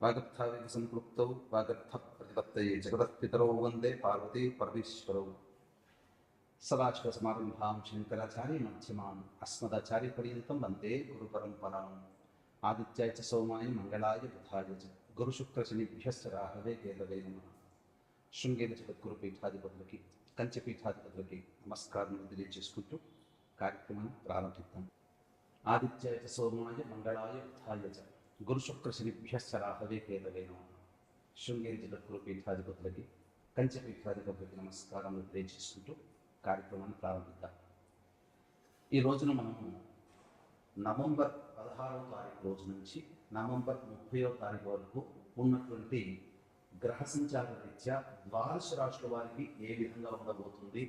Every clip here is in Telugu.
వాగర్థావేగ సంపృక్తౌ వాగర్థ ప్రతిపత్తయే జగదఃపితరౌ వందే పార్వతీ పరమేశ్వరౌ. సదాశివసమారంభాం శంకరాచార్య మధ్యమాం అస్మదాచార్య పర్యంతం వందే గురు పరంపరాం. ఆదిత్యాయ చ సోమాయ మంగళాయ బుధాయ చ గురుశుక్రశనిభ్యశ్చ రాహవే కేతవే నమః. శృంగేరి జగద్గురు పీఠాధిపతులకి, కంచె పీఠాధిపతులకి నమస్కారం తెలియజేసుకుంటూ కార్యక్రమాన్ని ప్రారంభిద్దాం. ఆదిత్యాయ చ సోమాయ మంగళాయ బుధాయ చ గురుశుక్రశనిభ్యశ్చ రాహవే కేతవే నమః. శృంగేరి జగద్గురు పీఠాధిపతులకి, కంచె పీఠాధిపతులకి నమస్కారం తెలియజేసుకుంటూ కార్యక్రమాన్ని ప్రారంభిద్దాం. ఈ రోజున మనము నవంబర్ 16వ తారీఖు రోజు నుంచి నవంబర్ 30వ తారీఖు వరకు ఉన్నటువంటి గ్రహ సంచార రీత్యా ద్వాదశ రాశుల వారికి ఏ విధంగా ఉండబోతుంది,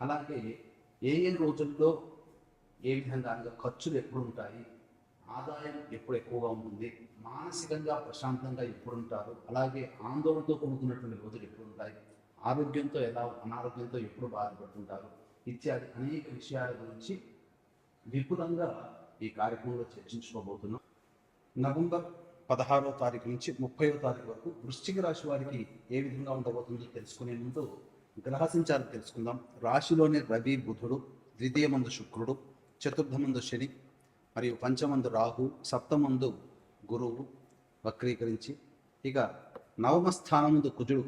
అలాగే ఏ ఏ రోజుల్లో ఏ విధంగా ఖర్చులు ఎప్పుడు ఉంటాయి, ఆదాయం ఎప్పుడు ఎక్కువగా ఉంటుంది, మానసికంగా ప్రశాంతంగా ఎప్పుడు ఉంటారు, అలాగే ఆందోళనతో కూడుకున్నటువంటి రోజులు ఎప్పుడు ఉంటాయి, ఆరోగ్యంతో ఎలా అనారోగ్యంతో ఎప్పుడు బాధపడుతుంటారు ఇత్యాది అనేక విషయాల గురించి విపులంగా ఈ కార్యక్రమంలో చర్చించుకోబోతున్నాం. నవంబర్ 16వ తారీఖు నుంచి 30వ తారీఖు వరకు వృశ్చిక రాశి వారికి ఏ విధంగా ఉండబోతుందో తెలుసుకునే ముందు గ్రహ సంచారం తెలుసుకుందాం. రాశిలోని రవి, బుధుడు, ద్వితీయమందు శుక్రుడు, చతుర్థమందు శని మరియు పంచమందు రాహు, సప్తమందు గురువు వక్రీకరించి, ఇక నవమ స్థానమందు కుజుడు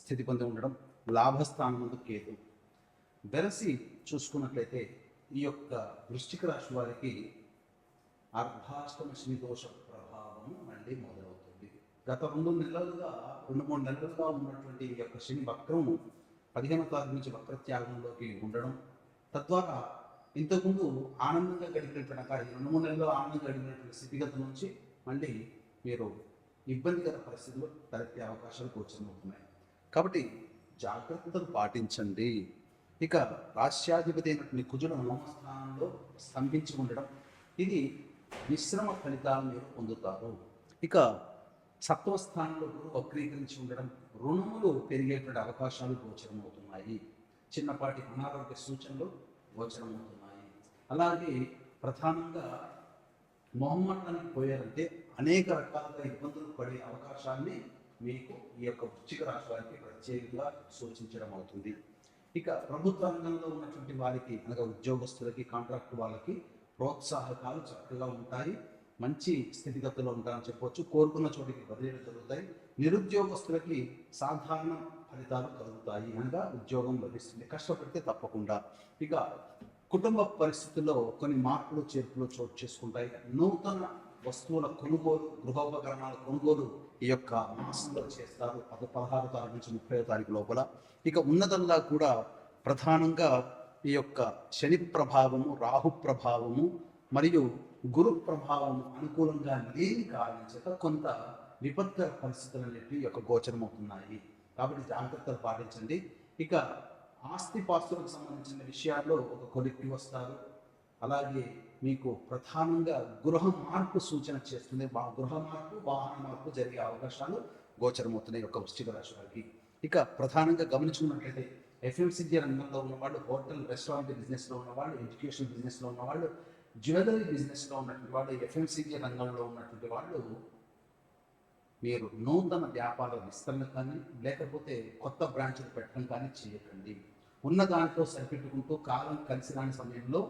స్థితి పొంది ఉండడం, లాభస్థానమందు కేతు. వెరసి చూసుకున్నట్లయితే ఈ యొక్క వృశ్చిక రాశి వారికి అర్ధాష్టమ శని దోష ప్రభావం మళ్ళీ మొదలవుతుంది. గత 2 నెలలుగా ఉన్నటువంటి ఈ యొక్క శని వక్రం 15వ తారీఖు నుంచి వక్రత్యాగంలోకి ఉండడం, తద్వారా ఇంతకుముందు ఆనందంగా గడిపినటువంటి 2-3 నెలల్లో ఆనందంగా గడిపినటువంటి స్థితిగతుల నుంచి మళ్ళీ మీరు ఇబ్బందికర పరిస్థితులు తలెత్తే అవకాశాలు గోచరమవుతున్నాయి. కాబట్టి జాగ్రత్తలు పాటించండి. ఇక రాష్ట్రాధిపతి అయినటువంటి కుజుడు 9వ స్థానంలో స్తంభించి ఉండడం, ఇది మిశ్రమ ఫలితాలు మీరు పొందుతారు. ఇక 7వ స్థానంలో గురువు వక్రీకరించి ఉండడం, రుణములు పెరిగేటువంటి అవకాశాలు గోచరమవుతున్నాయి. చిన్నపాటి అనారోగ్య సూచనలు గోచరమవుతున్నాయి. అలాగే ప్రధానంగా మొహమ్మాటానికి పోయారంటే అనేక రకాలుగా ఇబ్బందులు పడే అవకాశాన్ని మీకు ఈ యొక్క వృశ్చిక రాశి వారికి ప్రత్యేకంగా సూచించడం అవుతుంది. ఇక ప్రభుత్వ రంగంలో ఉన్నటువంటి వారికి, అనగా ఉద్యోగస్తులకి, కాంట్రాక్ట్ వాళ్ళకి ప్రోత్సాహకాలు చక్కగా ఉంటాయి, మంచి స్థితిగతుల్లో ఉంటారని చెప్పవచ్చు. కోరుకున్న చోటికి బదిలీలు జరుగుతాయి. నిరుద్యోగస్తులకి సాధారణ ఫలితాలు కలుగుతాయి, అనగా ఉద్యోగం లభిస్తుంది, కష్టపడితే తప్పకుండా. ఇక కుటుంబ పరిస్థితుల్లో కొన్ని మార్పులు చేర్పులు చోటు చేసుకుంటాయి. నూతన వస్తువుల కొనుగోలు, గృహోపకరణాల కొనుగోలు ఈ యొక్క మాసంలో చేస్తారు, 16వ తారీఖు నుంచి 30వ తారీఖు లోపల. ఇక ఉన్నతంగా కూడా ప్రధానంగా ఈ యొక్క శని ప్రభావము, రాహు ప్రభావము మరియు గురు ప్రభావము అనుకూలంగా లేని కారణం చేత కొంత విపత్కర పరిస్థితులు అనేవి యొక్క గోచరం అవుతున్నాయి. కాబట్టి జాగ్రత్తలు పాటించండి. ఇక ఆస్తిపాస్తులకు సంబంధించిన విషయాల్లో ఒక కొలిక్కి వస్తారు. అలాగే మీకు ప్రధానంగా గృహ మార్పు సూచన చేస్తుంది. గృహ మార్పు, వాహన మార్పు జరిగే అవకాశాలు గోచరమవుతున్నాయి యొక్క వృశ్చిక రాశి వారికి. ఇక ప్రధానంగా గమనించుకున్నట్లయితే ఎఫ్ఎంసీజీ రంగంలో ఉన్నవాళ్ళు, హోటల్ రెస్టారెంట్ బిజినెస్లో ఉన్నవాళ్ళు, ఎడ్యుకేషన్ బిజినెస్లో ఉన్నవాళ్ళు, జ్యువెలరీ బిజినెస్లో ఉన్నటువంటి వాళ్ళు, ఎఫ్ఎంసీజీ రంగంలో ఉన్నటువంటి వాళ్ళు మీరు నూతన వ్యాపార విస్తరణ కానీ లేకపోతే కొత్త బ్రాంచ్లు పెట్టడం కానీ చేయకండి. ఉన్న దాంట్లో సరిపెట్టుకుంటూ కాలం కలిసి రాని సమయంలో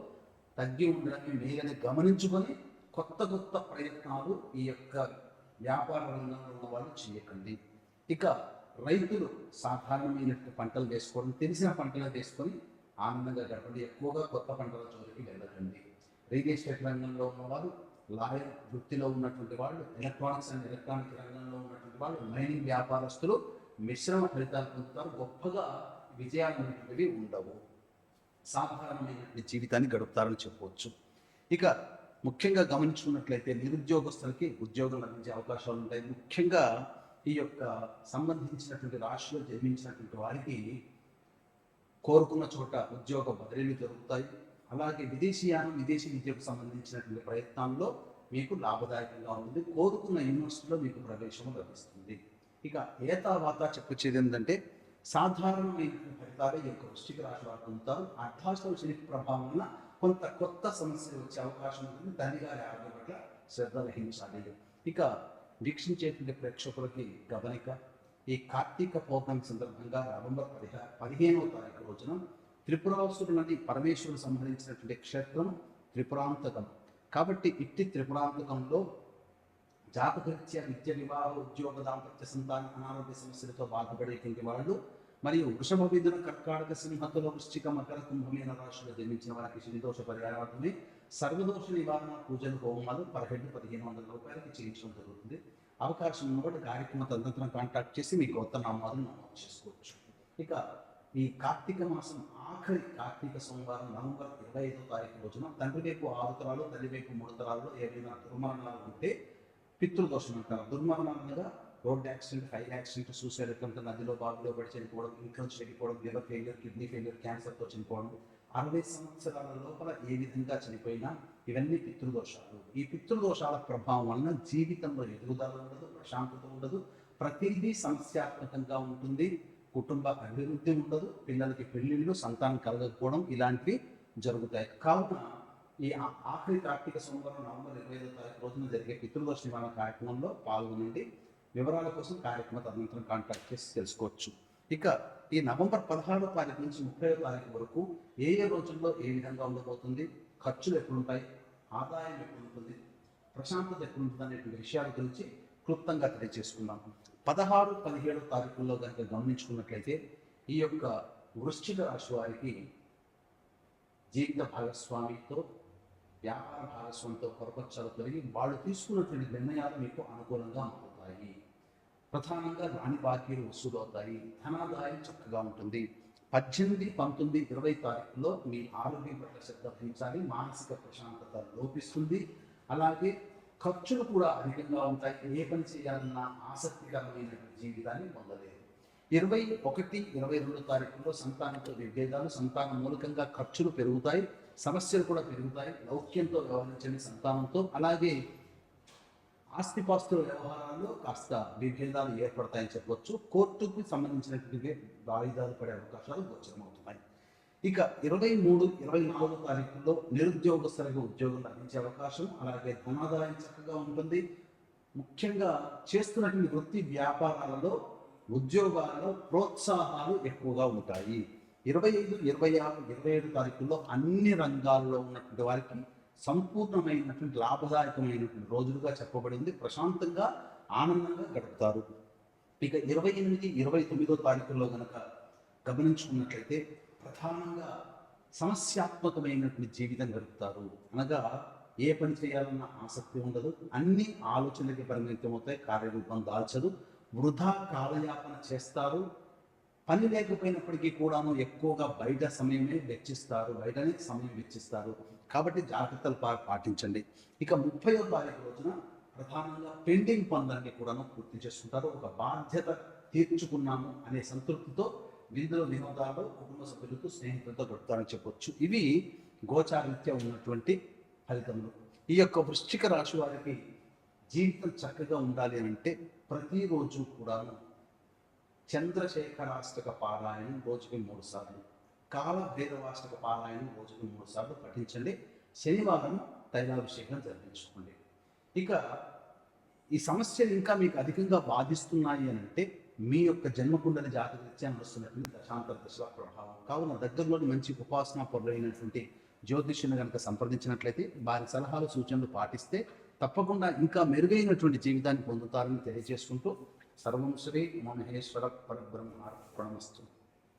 తగ్గి ఉండడాన్ని మేలని గమనించుకొని కొత్త ప్రయత్నాలు ఈ యొక్క వ్యాపార రంగంలో ఉన్న వాళ్ళు చేయకండి. ఇక రైతులు సాధారణమైన పంటలు వేసుకోవడం, తెలిసిన పంటలు వేసుకొని ఆనందంగా గడపండి. ఎక్కువగా కొత్త పంటల జోలికి వెళ్ళకండి. రియల్ ఎస్టేట్ రంగంలో ఉన్నవారు, లాయర్ వృత్తిలో ఉన్నటువంటి వాళ్ళు, ఎలక్ట్రానిక్స్ అండ్ ఎలక్ట్రానిక్ రంగంలో ఉన్నటువంటి వాళ్ళు, మైనింగ్ వ్యాపారస్తులు మిశ్రమ ఫలితాలు పొందుతారు. గొప్పగా విజయాలు అనేటువంటివి ఉండవు. సాధారణమైనటువంటి జీవితాన్ని గడుపుతారని చెప్పవచ్చు. ఇక ముఖ్యంగా గమనించుకున్నట్లయితే నిరుద్యోగస్తులకి ఉద్యోగం లభించే అవకాశాలు ఉంటాయి. ముఖ్యంగా ఈ యొక్క సంబంధించినటువంటి రాశిలో జన్మించినటువంటి వారికి కోరుకున్న చోట ఉద్యోగ బదిలీలు జరుగుతాయి. అలాగే విదేశీయానం, విదేశీ విద్యకు సంబంధించినటువంటి ప్రయత్నాల్లో మీకు లాభదాయకంగా ఉంటుంది. కోరుకున్న యూనివర్సిటీలో మీకు ప్రవేశం లభిస్తుంది. ఇక ఏతావాత చెప్పొచ్చేది ఏంటంటే సాధారణమైన ఫలితాలే ఈ యొక్క వృశ్చిక రాశి వారు పొందుతారు. అర్ధాష్టమ శని ప్రభావం వల్ల కొంత కొత్త సమస్యలు వచ్చే అవకాశం ఉంటుంది. తల్లిగారి ఆరోగ్యం పట్ల శ్రద్ధ వహించాలి. ఇక వీక్షించేటువంటి ప్రేక్షకులకి గమనిక, ఈ కార్తీక పౌర్ణమి సందర్భంగా నవంబర్ 15వ తారీఖు రోజున త్రిపురాసురులని పరమేశ్వరుడు సంహరించినటువంటి క్షేత్రం త్రిపురాంతకం. కాబట్టి ఇట్టి త్రిపురాంతకంలో జాతకరీత్యా నిత్య వివాహ ఉద్యోగ దాంపత్య సంతాన అనారోగ్య సమస్యలతో బాధపడేటువంటి వాళ్ళు, మరియు వృషభ మిథున కర్కాటక సింహతుల వృశ్చిక మకర కుంభమీన రాశులు జన్మించిన వారికి శనిదోష పరిహారార్థమే సర్వదోష నివారణ పూజలు హోమాలు పర్ హెడ్ 1500 రూపాయలకి చేయించడం జరుగుతుంది. అవకాశం ఉన్నప్పుడు కార్యక్రమ తదనంతరం కాంటాక్ట్ చేసి మీ గోత్రనామాలను నమోదు చేసుకోవచ్చు. ఇక ఈ కార్తీక మాసం ఆఖరి కార్తీక సోమవారం నవంబర్ 25వ తారీఖు రోజున తండ్రి వైపు 6 తరాలు తల్లి వైపు 3 తరాల్లో ఏవైనా దుర్మరణాలు ఉంటే పితృదోషం అంటారు. దుర్మరణాలుగా road accident, fire accident, suicide attempt, నదిలో బావిలో పడి చనిపోవడం, ఇంట్లో చనిపోవడం, లివర్ ఫెయిల్యూర్, కిడ్నీ ఫెయిల్యూర్, క్యాన్సర్తో చనిపోవడం, 60 సంవత్సరాల లోపల ఏ విధంగా చనిపోయినా ఇవన్నీ పితృదోషాలు. ఈ పితృదోషాల ప్రభావం వలన జీవితంలో ఎదుగుదల ఉండదు, ప్రశాంతత ఉండదు, ప్రతిదీ సమస్యాత్మకంగా ఉంటుంది, కుటుంబ అభివృద్ధి ఉండదు, పిల్లలకి పెళ్లిళ్ళు, సంతానం కలగకపోవడం ఇలాంటివి జరుగుతాయి. కావున ఈ ఆఖరి కార్తీక సోమవారం నవంబర్ 25వ తారీఖు రోజున జరిగే పితృదోష నివారణ కార్యక్రమంలో పాల్గొనండి. వివరాల కోసం కార్యక్రమ తదనంతరం కాంటాక్ట్ చేసి తెలుసుకోవచ్చు. ఇక ఈ నవంబర్ 16వ తారీఖు నుంచి 30వ తారీఖు వరకు ఏ రోజుల్లో ఏ విధంగా ఉండబోతుంది, ఖర్చులు ఎప్పుడుంటాయి, ఆదాయం ఎప్పుడు ఉంటుంది, ప్రశాంతత ఎప్పుడు ఉంటుంది అనేటువంటి విషయాల గురించి క్లుప్తంగా తెలియజేసుకున్నాం. 16, 17వ తారీఖుల్లో కనుక గమనించుకున్నట్లయితే ఈ యొక్క వృశ్చిక రాశి వారికి జీవిత భాగస్వామితో, వ్యాపార భాగస్వామితో పొరపచ్చాలు తొలగి వాళ్ళు తీసుకున్నటువంటి నిర్ణయాలు మీకు అనుకూలంగా మారుతాయి. ప్రధానంగా రాని బాకీలు వసూలవుతాయి, ధనాదాయం చక్కగా ఉంటుంది. 18, 19, 20 తారీఖుల్లో మీ ఆరోగ్యం పట్ల శ్రద్ధ వహించాలి. మానసిక ప్రశాంతత లోపిస్తుంది. అలాగే ఖర్చులు కూడా అధికంగా ఉంటాయి. ఏ పని చేయాలన్నా ఆసక్తికరమైన జీవితాన్ని పొందలేదు. 21, 22 తారీఖుల్లో సంతానంతో విభేదాలు, సంతానం మూలకంగా ఖర్చులు పెరుగుతాయి, సమస్యలు కూడా పెరుగుతాయి. లౌక్యంతో వ్యవహరించండి సంతానంతో. అలాగే ఆస్తిపాస్తుల వ్యవహారాల్లో కాస్త విభేదాలు ఏర్పడతాయని చెప్పవచ్చు. కోర్టుకు సంబంధించినటువంటి వాయిదాలు పడే అవకాశాలు గోచరమవుతున్నాయి. ఇక 23, 24 తారీఖుల్లో నిరుద్యోగస్తులకు ఉద్యోగం లభించే అవకాశం, అలాగే ధనాదాయం చక్కగా ఉంటుంది. ముఖ్యంగా చేస్తున్నటువంటి వృత్తి వ్యాపారాలలో, ఉద్యోగాలలో ప్రోత్సాహాలు ఎక్కువగా ఉంటాయి. 25, 26, 27 తారీఖుల్లో అన్ని రంగాల్లో ఉన్నటువంటి వారికి సంపూర్ణమైనటువంటి లాభదాయకమైనటువంటి రోజులుగా చెప్పబడింది. ప్రశాంతంగా ఆనందంగా గడుపుతారు. ఇక 28, 29 తారీఖుల్లో కనుక గమనించుకున్నట్లయితే ప్రధానంగా సమస్యాత్మకమైనటువంటి జీవితం గడుపుతారు. అనగా ఏ పని చేయాలన్న ఆసక్తి ఉండదు, అన్ని ఆలోచనలకి పరిమితమవుతాయి, కార్యరూపం దాల్చదు, వృధా కాలయాపన చేస్తారు. పని లేకపోయినప్పటికీ కూడాను ఎక్కువగా బయట సమయమే వెచ్చిస్తారు, బయటనే సమయం వెచ్చిస్తారు. కాబట్టి జాగ్రత్తలు పాటించండి. ఇక 30వ తారీఖు రోజున ప్రధానంగా పెండింగ్ పనులన్నీ కూడాను పూర్తి చేసుకుంటారు. ఒక బాధ్యత తీర్చుకున్నాము అనే సంతృప్తితో విందులు, వినోదాలు, కుటుంబ సభ్యులతో, స్నేహితులతో గడుపుతారని చెప్పొచ్చు. ఇవి గోచారీత్యా ఉన్నటువంటి ఫలితములు. ఈ యొక్క వృశ్చిక రాశి వారికి జీవితం చక్కగా ఉండాలి అని అంటే ప్రతిరోజు కూడాను చంద్రశేఖరాష్టక పారాయణం రోజుకి 3 సార్లు, కాల భైరవాష్టక పారాయణం రోజుకి 3 సార్లు పఠించండి. శనివారం తైలాభిషేకం జరిపించుకోండి. ఇక ఈ సమస్యలు ఇంకా మీకు అధికంగా బాధిస్తున్నాయి అని అంటే మీ యొక్క జన్మకుండలి జాతకరీత్యా నడుస్తున్నటువంటి దశాంతర దశల ప్రభావం. కావున దగ్గరలోని మంచి ఉపాసనా పరులైనటువంటి జ్యోతిష్యుని కనుక సంప్రదించినట్లయితే వారి సలహాలు, సూచనలు పాటిస్తే తప్పకుండా ఇంకా మెరుగైనటువంటి జీవితాన్ని పొందుతారని తెలియజేసుకుంటూ సర్వం శ్రీ మహేశ్వర పరబ్రహ్మార్పణమస్తు.